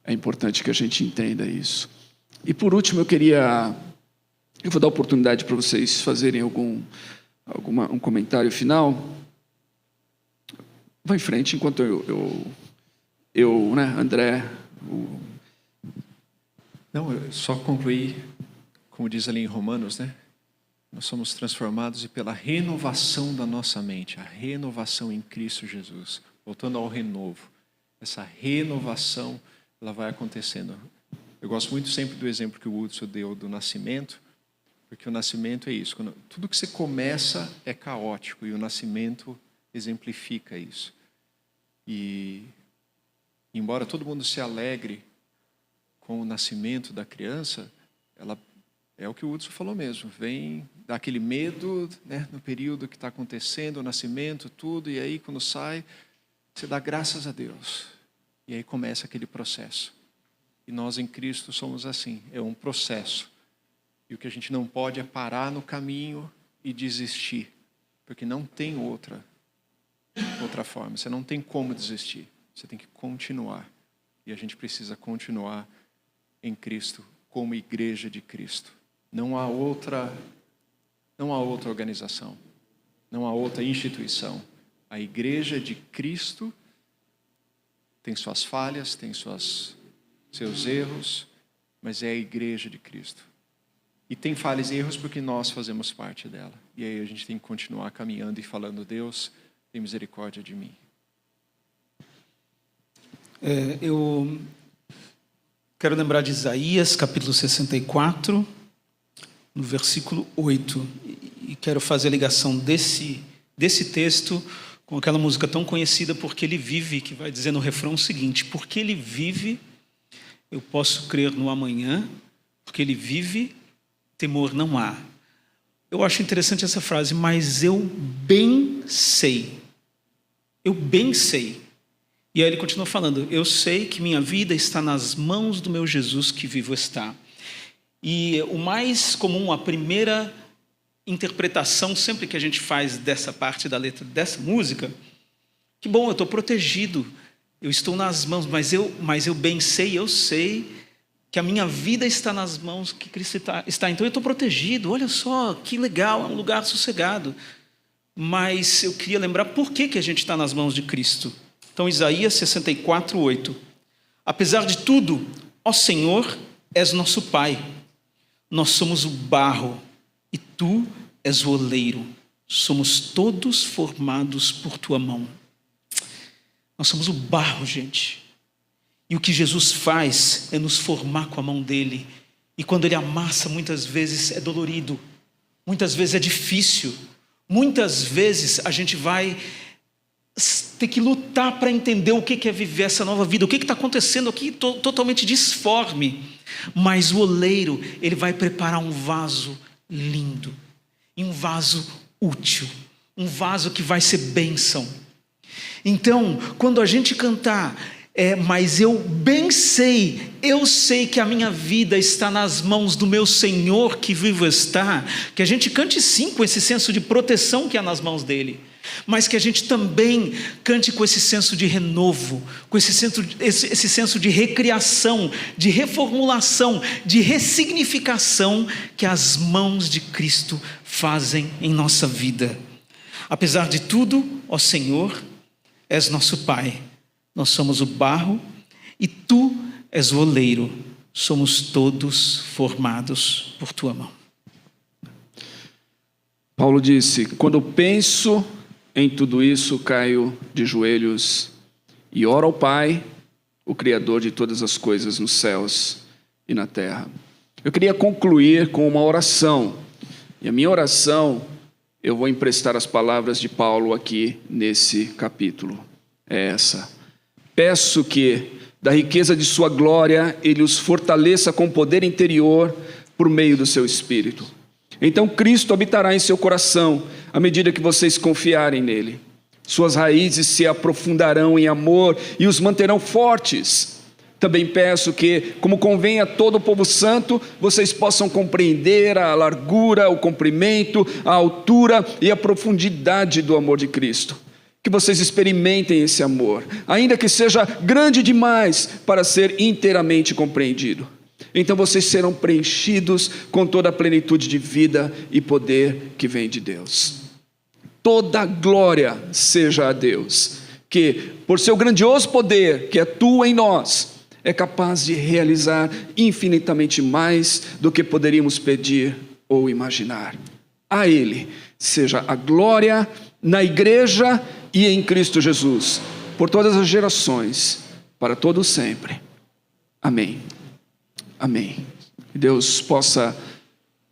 É importante que a gente entenda isso. E por último, eu vou dar oportunidade para vocês fazerem um comentário final. Vá em frente, enquanto eu né, André... Não, eu só concluir, como diz ali em Romanos, né? Nós somos transformados e pela renovação da nossa mente, a renovação em Cristo Jesus. Voltando ao renovo, essa renovação, ela vai acontecendo. Eu gosto muito sempre do exemplo que o Hudson deu do nascimento, porque o nascimento é isso. Tudo que você começa é caótico e o nascimento exemplifica isso. E embora todo mundo se alegre com o nascimento da criança, ela é o que o Hudson falou mesmo, vem daquele medo, né, no período que está acontecendo, o nascimento, tudo, e aí quando sai, você dá graças a Deus. E aí começa aquele processo. E nós em Cristo somos assim, é um processo. E o que a gente não pode é parar no caminho e desistir, porque não tem outra forma, você não tem como desistir, você tem que continuar. E a gente precisa continuar em Cristo, como igreja de Cristo. Não há outra organização, não há outra instituição. A igreja de Cristo tem suas falhas, tem seus erros, mas é a igreja de Cristo. E tem falhas e erros porque nós fazemos parte dela. E aí a gente tem que continuar caminhando e falando: Deus, tem misericórdia de mim. Eu quero lembrar de Isaías, capítulo 64, no versículo 8. E quero fazer a ligação desse texto com aquela música tão conhecida, Porque Ele Vive, que vai dizer no refrão o seguinte: porque Ele vive, eu posso crer no amanhã, porque Ele vive, temor não há. Eu acho interessante essa frase, mas eu bem sei. Eu bem sei. E aí ele continua falando: eu sei que minha vida está nas mãos do meu Jesus que vivo está. E o mais comum, a primeira interpretação sempre que a gente faz dessa parte da letra dessa música, que bom, eu estou protegido, eu estou nas mãos, mas eu bem sei, eu sei que a minha vida está nas mãos que Cristo está. Então eu estou protegido, olha só, que legal, é um lugar sossegado. Mas eu queria lembrar por que a gente está nas mãos de Cristo. Então Isaías 64, 8. Apesar de tudo, ó Senhor, és nosso Pai. Nós somos o barro e tu és o oleiro. Somos todos formados por tua mão. Nós somos o barro, gente. E o que Jesus faz é nos formar com a mão dele. E quando ele amassa, muitas vezes é dolorido. Muitas vezes é difícil. Muitas vezes a gente vai ter que lutar para entender o que é viver essa nova vida. O que está acontecendo aqui totalmente disforme. Mas o oleiro, ele vai preparar um vaso lindo. E um vaso útil. Um vaso que vai ser bênção. Então, quando a gente cantar Mas eu sei que a minha vida está nas mãos do meu Senhor que vivo está. Que a gente cante sim com esse senso de proteção que há nas mãos dele, mas que a gente também cante com esse senso de renovo, com esse senso de recriação, de reformulação, de ressignificação que as mãos de Cristo fazem em nossa vida. Apesar de tudo, ó Senhor, és nosso Pai. Nós somos o barro e tu és o oleiro. Somos todos formados por tua mão. Paulo disse: quando penso em tudo isso, caio de joelhos e oro ao Pai, o Criador de todas as coisas nos céus e na terra. Eu queria concluir com uma oração. E a minha oração, eu vou emprestar as palavras de Paulo aqui nesse capítulo. É essa. Peço que, da riqueza de sua glória, Ele os fortaleça com poder interior por meio do seu Espírito. Então Cristo habitará em seu coração, à medida que vocês confiarem nele. Suas raízes se aprofundarão em amor e os manterão fortes. Também peço que, como convém a todo o povo santo, vocês possam compreender a largura, o comprimento, a altura e a profundidade do amor de Cristo. Que vocês experimentem esse amor, ainda que seja grande demais para ser inteiramente compreendido. Então vocês serão preenchidos com toda a plenitude de vida e poder que vem de Deus. Toda glória seja a Deus, que por seu grandioso poder que atua em nós, é capaz de realizar infinitamente mais do que poderíamos pedir ou imaginar. A Ele seja a glória na igreja e em Cristo Jesus, por todas as gerações, para todo sempre. Amém. Amém. Que Deus possa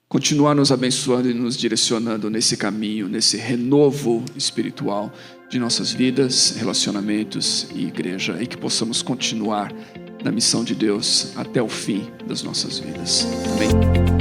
continuar nos abençoando e nos direcionando nesse caminho, nesse renovo espiritual de nossas vidas, relacionamentos e igreja, e que possamos continuar na missão de Deus até o fim das nossas vidas. Amém.